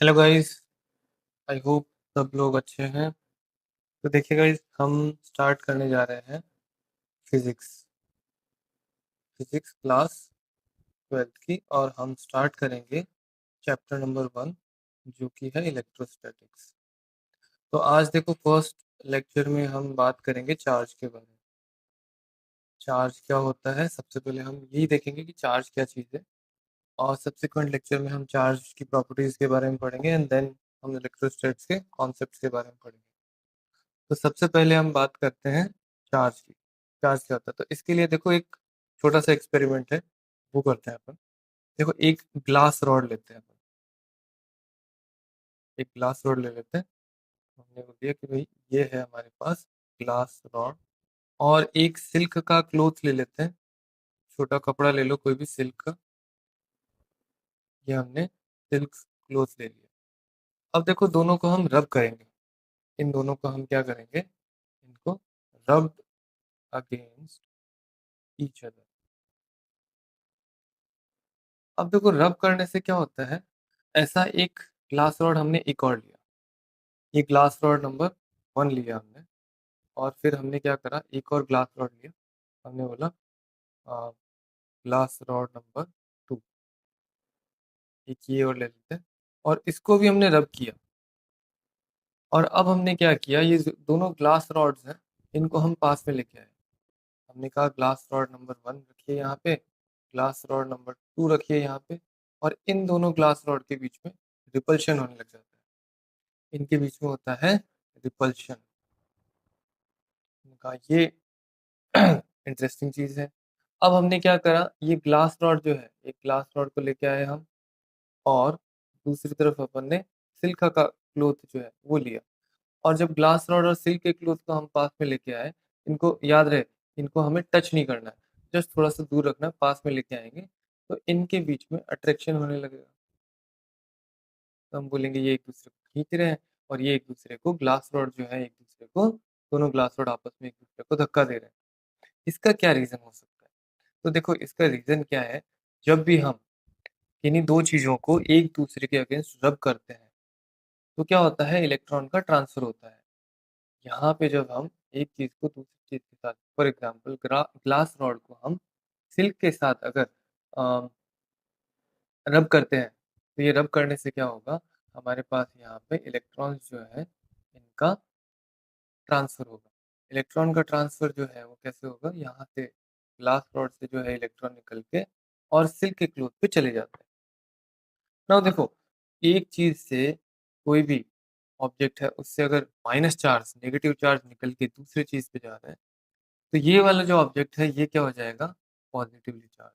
Hello guys. I hope सब लोग अच्छे हैं। तो देखिए गाइस, हम स्टार्ट करने जा रहे हैं फिजिक्स फिजिक्स क्लास 12th की, और हम स्टार्ट करेंगे चैप्टर नंबर 1, जो कि है इलेक्ट्रोस्टैटिक्स। तो आज देखो, फर्स्ट लेक्चर में हम बात करेंगे चार्ज के बारे में। चार्ज क्या होता है, सबसे पहले हम यही देखेंगे कि चार्ज क्या चीज़ है। और सब्सिक्वेंट लेक्चर में हम चार्ज की प्रॉपर्टीज के बारे में पढ़ेंगे, एंड देन हम इलेक्ट्रोस्टैटिक्स के कॉन्सेप्ट्स के बारे में पढ़ेंगे। तो सबसे पहले हम बात करते हैं चार्ज की। चार्ज क्या होता है, तो इसके लिए देखो एक छोटा सा एक्सपेरिमेंट है, वो करते हैं अपन। देखो, एक ग्लास रॉड लेते हैं अपन। एक ग्लास रॉड ले लेते हैं। हमने बोल दिया कि भाई ये है हमारे पास ग्लास रॉड। और एक सिल्क का क्लोथ ले लेते हैं। छोटा कपड़ा ले लो, कोई भी सिल्क का। ये हमने सिल्क क्लोथ ले लिया। अब देखो, दोनों को हम रब करेंगे। इन दोनों को हम क्या करेंगे, इनको रब अगेंस्ट ईच अदर। अब देखो, रब करने से क्या होता है, ऐसा एक ग्लास रॉड हमने एक और लिया। ये ग्लास रॉड नंबर 1 लिया हमने। और फिर हमने क्या करा, एक और ग्लास रॉड लिया। हमने बोला ग्लास रॉड नंबर 2। एक ये और ले लेते हैं, और इसको भी हमने रब किया। और अब हमने क्या किया, ये जो दोनों ग्लास रॉड्स हैं, इनको हम पास में लेके आए। हमने कहा ग्लास रॉड नंबर 1 रखिए यहाँ पे, ग्लास रॉड नंबर 2 रखिए यहाँ पे। और इन दोनों ग्लास रॉड के बीच में रिपल्शन होने लग जाता है। इनके बीच में होता है रिपल्शन का। ये इंटरेस्टिंग चीज है। अब हमने क्या करा, ये ग्लास रॉड जो है, एक ग्लास रॉड को लेके आए हम। और दूसरी तरफ अपन ने सिल्क का क्लोथ जो है वो लिया। और जब ग्लास रॉड और सिल्क के क्लोथ को हम पास में लेके आए, इनको याद रहे, इनको हमें टच नहीं करना है, जस्ट थोड़ा सा दूर रखना है, पास में लेके आएंगे तो इनके बीच में अट्रैक्शन होने लगेगा। तो हम बोलेंगे ये एक दूसरे को खींच रहे हैं, और ये एक दूसरे को, ग्लास रॉड जो है एक दूसरे को, दोनों ग्लास रॉड आपस में एक दूसरे को धक्का दे रहे हैं। इसका क्या रीजन हो सकता है? तो देखो, इसका रीजन क्या है, जब भी हम किन्हीं दो चीजों को एक दूसरे के अगेंस्ट रब करते हैं, तो क्या होता है, इलेक्ट्रॉन का ट्रांसफर होता है। यहाँ पे जब हम एक चीज को दूसरी चीज के साथ, फॉर एग्जाम्पल ग्लास रॉड को हम सिल्क के साथ अगर रब करते हैं, तो ये रब करने से क्या होगा, हमारे पास यहाँ पे इलेक्ट्रॉन्स जो है, इनका ट्रांसफर होगा। इलेक्ट्रॉन का ट्रांसफर जो है वो कैसे होगा, यहाँ से ग्लास रॉड से जो है इलेक्ट्रॉन निकल के और सिल्क के क्लोथ पे चले जाते हैं। ना देखो, एक चीज से, कोई भी ऑब्जेक्ट है, उससे अगर माइनस चार्ज, नेगेटिव चार्ज निकल के दूसरी चीज पे जा रहा है, तो ये वाला जो ऑब्जेक्ट है ये क्या हो जाएगा, पॉजिटिवली चार्ज।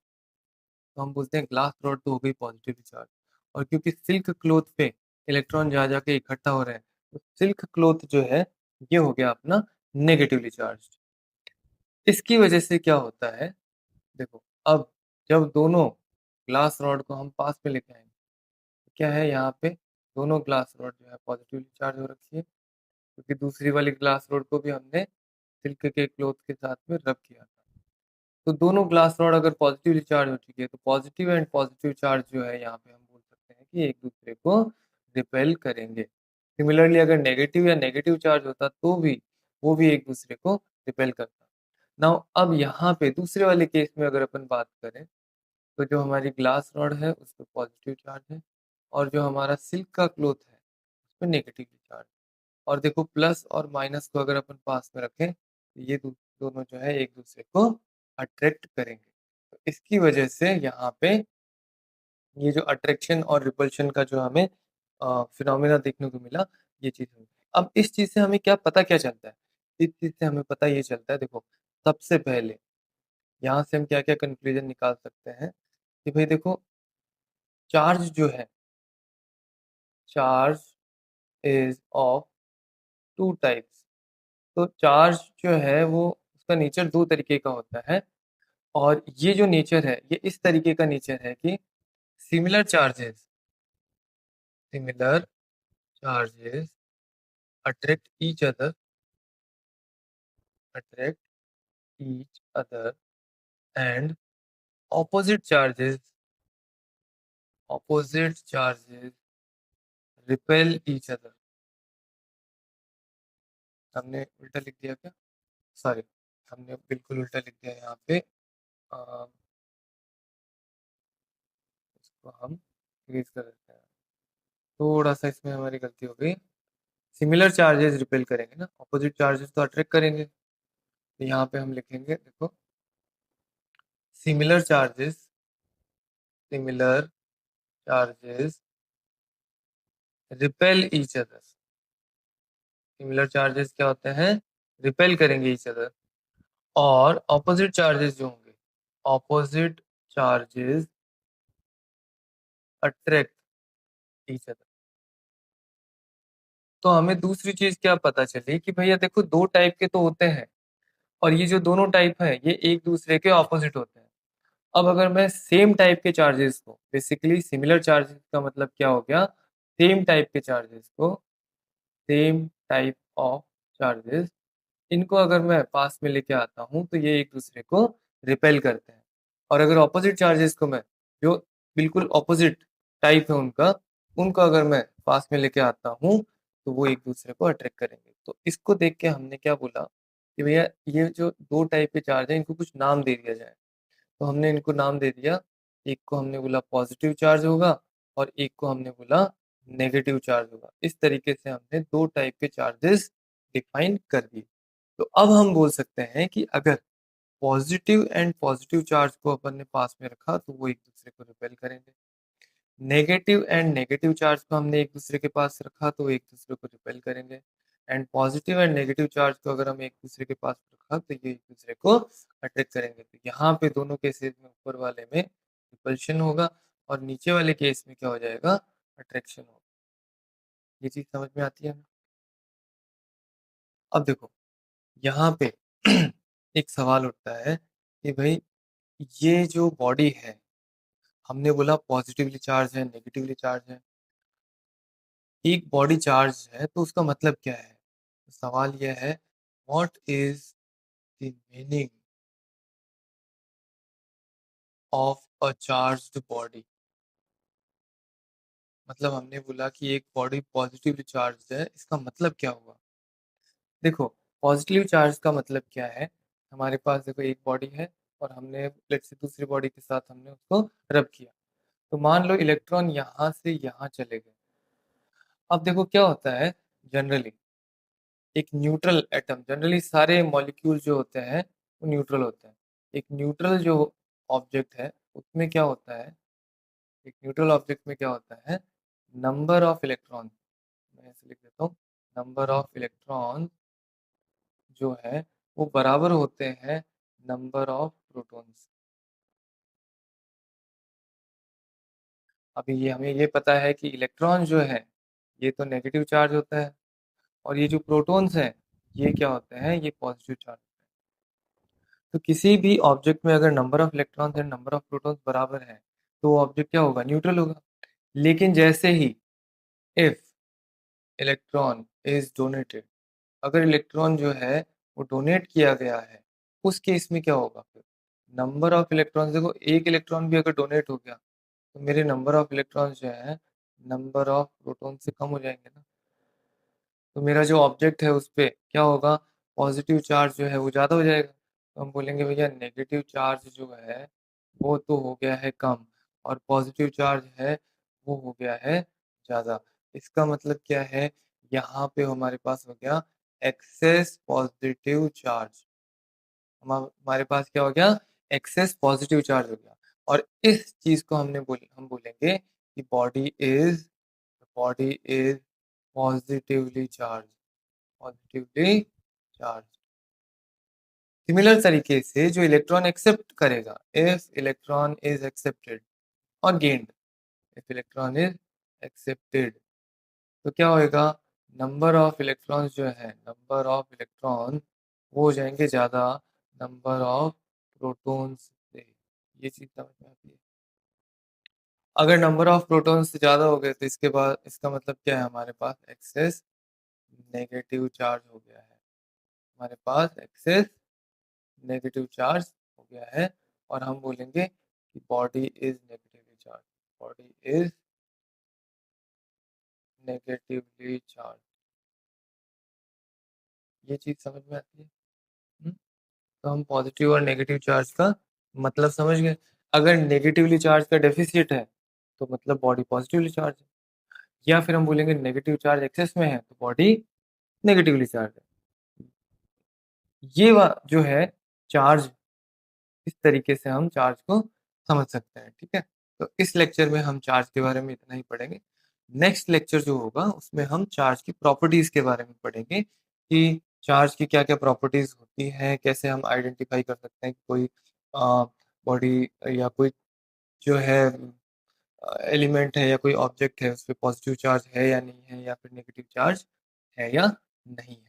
तो हम बोलते हैं ग्लास रॉड तो हो गई पॉजिटिवली चार्ज। और क्योंकि सिल्क क्लोथ पे इलेक्ट्रॉन जा जाके इकट्ठा हो रहे हैं, तो सिल्क क्लोथ जो है ये हो गया अपना नेगेटिवली चार्ज। इसकी वजह से क्या होता है, देखो, अब जब दोनों ग्लास रॉड को हम पास में लेके आएंगे, तो क्या है, यहाँ पे दोनों ग्लास रॉड जो है पॉजिटिवली चार्ज हो रखी है, क्योंकि दूसरी वाली ग्लास रॉड को भी हमने सिल्क के क्लोथ के साथ में रब किया था। तो दोनों ग्लास रॉड अगर पॉजिटिवली चार्ज हो चुकी है, तो पॉजिटिव एंड पॉजिटिव चार्ज जो है यहाँ पे हम बोल सकते हैं कि एक दूसरे को रिपेल करेंगे। सिमिलरली अगर नेगेटिव या नेगेटिव चार्ज होता तो भी वो भी एक दूसरे को रिपेल करता। नाउ अब यहाँ पे दूसरे वाले केस में अगर अपन बात करें, तो जो हमारी ग्लास रॉड है उस पर पॉजिटिव चार्ज है, और जो हमारा सिल्क का क्लोथ है उस पर नेगेटिव चार्ज। और देखो, प्लस और माइनस को अगर अपन पास में रखें, तो ये दोनों जो है एक दूसरे को अट्रैक्ट करेंगे। तो इसकी वजह से यहाँ पे ये जो अट्रैक्शन और रिपल्शन का जो हमें फिनोमेना देखने को मिला, ये चीज हुई। अब इस चीज से हमें क्या पता, क्या चलता है, इस चीज से हमें पता ये चलता है, देखो, सबसे पहले यहाँ से हम क्या क्या कंक्लूजन निकाल सकते हैं, कि भाई देखो, चार्ज जो है, charge is of two types. तो चार्ज जो है वो, उसका नेचर दो तरीके का होता है। और ये जो नेचर है, ये इस तरीके का नेचर है कि similar charges, similar charges attract each other, attract each other, and opposite charges, opposite charges repel each other. हमने उल्टा लिख दिया क्या? सॉरी, हमने बिल्कुल उल्टा लिख दिया यहाँ पे। अ, इसको हम इंक्रीज कर देते हैं। थोड़ा सा इसमें हमारी गलती हो गई। सिमिलर चार्जेस रिपेल करेंगे ना, ऑपोजिट चार्जेस तो अट्रैक्ट करेंगे। तो यहाँ पे हम लिखेंगे, देखो, similar charges, similar charges repel each other. Similar charges क्या होते हैं? रिपेल करेंगे ईच अदर। और ऑपोजिट चार्जेस जो होंगे, opposite charges attract each other. तो हमें दूसरी चीज क्या पता चली कि भैया देखो, दो टाइप के तो होते हैं, और ये जो दोनों टाइप है ये एक दूसरे के ऑपोजिट होते हैं। अब अगर मैं सेम टाइप के चार्जेस को, बेसिकली सिमिलर चार्जेस का मतलब क्या हो गया, सेम टाइप के चार्जेस को, सेम टाइप ऑफ चार्जेस, इनको अगर मैं पास में लेके आता हूँ तो ये एक दूसरे को रिपेल करते हैं। और अगर ऑपोजिट चार्जेस को मैं, जो बिल्कुल ऑपोजिट टाइप है उनका, उनको अगर मैं पास में लेके आता हूँ तो वो एक दूसरे को अट्रैक्ट करेंगे। तो इसको देख के हमने क्या बोला कि भैया ये जो दो टाइप के चार्ज है इनको कुछ नाम दे दिया जाए। तो हमने इनको नाम दे दिया। एक को हमने बोला पॉजिटिव चार्ज होगा, और एक को हमने बोला नेगेटिव चार्ज होगा। इस तरीके से हमने दो टाइप के चार्जेस डिफाइन कर दिए। तो अब हम बोल सकते हैं कि अगर पॉजिटिव एंड पॉजिटिव चार्ज को अपन ने पास में रखा तो वो एक दूसरे को रिपेल करेंगे। नेगेटिव एंड नेगेटिव चार्ज को हमने एक दूसरे के पास रखा तो वो एक दूसरे को रिपेल करेंगे। And positive and negative charge को अगर हम एक दूसरे के पास रखा तो ये एक दूसरे को अट्रैक्ट करेंगे। तो यहाँ पे दोनों केसेस में ऊपर वाले में रिपल्शन होगा, और नीचे वाले केस में क्या हो जाएगा, अट्रैक्शन होगा। ये चीज समझ में आती है ना? अब देखो, यहाँ पे एक सवाल उठता है कि भाई ये जो बॉडी है, हमने बोला पॉजिटिवली चार्ज है, नेगेटिवली चार्ज है। एक बॉडी चार्ज है तो उसका मतलब क्या है? तो सवाल यह है, what is the meaning of a charged body? मतलब हमने बोला कि एक बॉडी पॉजिटिवली चार्ज है, इसका मतलब क्या हुआ? देखो, पॉजिटिव चार्ज का मतलब क्या है, हमारे पास देखो एक बॉडी है, और हमने लेट्स से दूसरी बॉडी के साथ हमने उसको रब किया। तो मान लो इलेक्ट्रॉन यहाँ से यहाँ चले गए। अब देखो क्या होता है, जनरली एक न्यूट्रल एटम, जनरली सारे मॉलिक्यूल जो होते हैं वो न्यूट्रल होते हैं। एक न्यूट्रल जो ऑब्जेक्ट है उसमें क्या होता है, एक न्यूट्रल ऑब्जेक्ट में क्या होता है, नंबर ऑफ इलेक्ट्रॉन, मैं ऐसे लिख देता हूँ, नंबर ऑफ इलेक्ट्रॉन जो है वो बराबर होते हैं नंबर ऑफ प्रोटॉन्स। अभी ये हमें ये पता है कि इलेक्ट्रॉन जो है ये तो नेगेटिव चार्ज होता है, और ये जो प्रोटॉन्स हैं ये क्या होते हैं, ये पॉजिटिव चार्ज होते हैं। तो किसी भी ऑब्जेक्ट में अगर number of electrons and number of protons बराबर है तो वो ऑब्जेक्ट क्या होगा, न्यूट्रल होगा। लेकिन जैसे ही इफ इलेक्ट्रॉन इज डोनेटेड, अगर इलेक्ट्रॉन जो है वो डोनेट किया गया है, उस केस में क्या होगा फिर, नंबर ऑफ इलेक्ट्रॉन्स, देखो एक इलेक्ट्रॉन भी अगर डोनेट हो गया तो मेरे नंबर ऑफ इलेक्ट्रॉन्स जो है नंबर ऑफ प्रोटॉन से कम हो जाएंगे ना। तो मेरा जो ऑब्जेक्ट है उस पे क्या होगा, पॉजिटिव चार्ज जो है वो ज़्यादा हो जाएगा। तो हम बोलेंगे भैया नेगेटिव चार्ज जो है वो तो हो गया है कम, और पॉजिटिव चार्ज है वो हो गया है ज़्यादा। इसका मतलब क्या है, यहाँ पे हमारे पास हो गया एक्सेस पॉजिटिव चार्ज। हमारे पास क्या हो गया, एक्सेस पॉजिटिव चार्ज हो गया। और इस चीज को हम बोलेंगे कि body is positively charge, positively charge. Similar तरीके से जो इलेक्ट्रॉन एक्सेप्ट करेगा, इफ इलेक्ट्रॉन इज एक्सेप्टेड और gained, if electron is accepted, तो क्या होएगा, नंबर ऑफ इलेक्ट्रॉन्स जो है, नंबर ऑफ इलेक्ट्रॉन वो हो जाएंगे ज्यादा नंबर ऑफ प्रोटॉन्स से। ये चीज समझ में आती है? अगर नंबर ऑफ प्रोटॉन्स ज्यादा हो गए तो इसके बाद इसका मतलब क्या है, हमारे पास एक्सेस नेगेटिव चार्ज हो गया है, हमारे पास एक्सेस नेगेटिव चार्ज हो गया है। और हम बोलेंगे कि body is negatively charge, body is negatively charge, ये चीज़ समझ में आती है? हुँ? तो हम पॉजिटिव और नेगेटिव चार्ज का मतलब समझ गए। अगर नेगेटिवली चार्ज का डेफ़िसिट है, तो मतलब बॉडी पॉजिटिवली चार्ज है, या फिर हम बोलेंगे नेगेटिव चार्ज एक्सेस में है, तो बॉडी नेगेटिवली चार्ज है। ये जो है चार्ज, इस तरीके से हम चार्ज को समझ सकते हैं, ठीक है? तो इस लेक्चर में हम चार्ज के बारे में इतना ही पढ़ेंगे। नेक्स्ट लेक्चर जो होगा उसमें हम चार्ज की प्रॉपर्टीज़ के बारे में पढ़ेंगे कि चार्ज की क्या-क्या प्रॉपर्टीज़ होती हैं, कैसे हम आइडेंटिफ़ाई कर सकते हैं कि कोई बॉडी या कोई जो है एलिमेंट है या कोई ऑब्जेक्ट है, उसपे पॉजिटिव चार्ज है या नहीं है, या फिर नेगेटिव चार्ज है या नहीं है।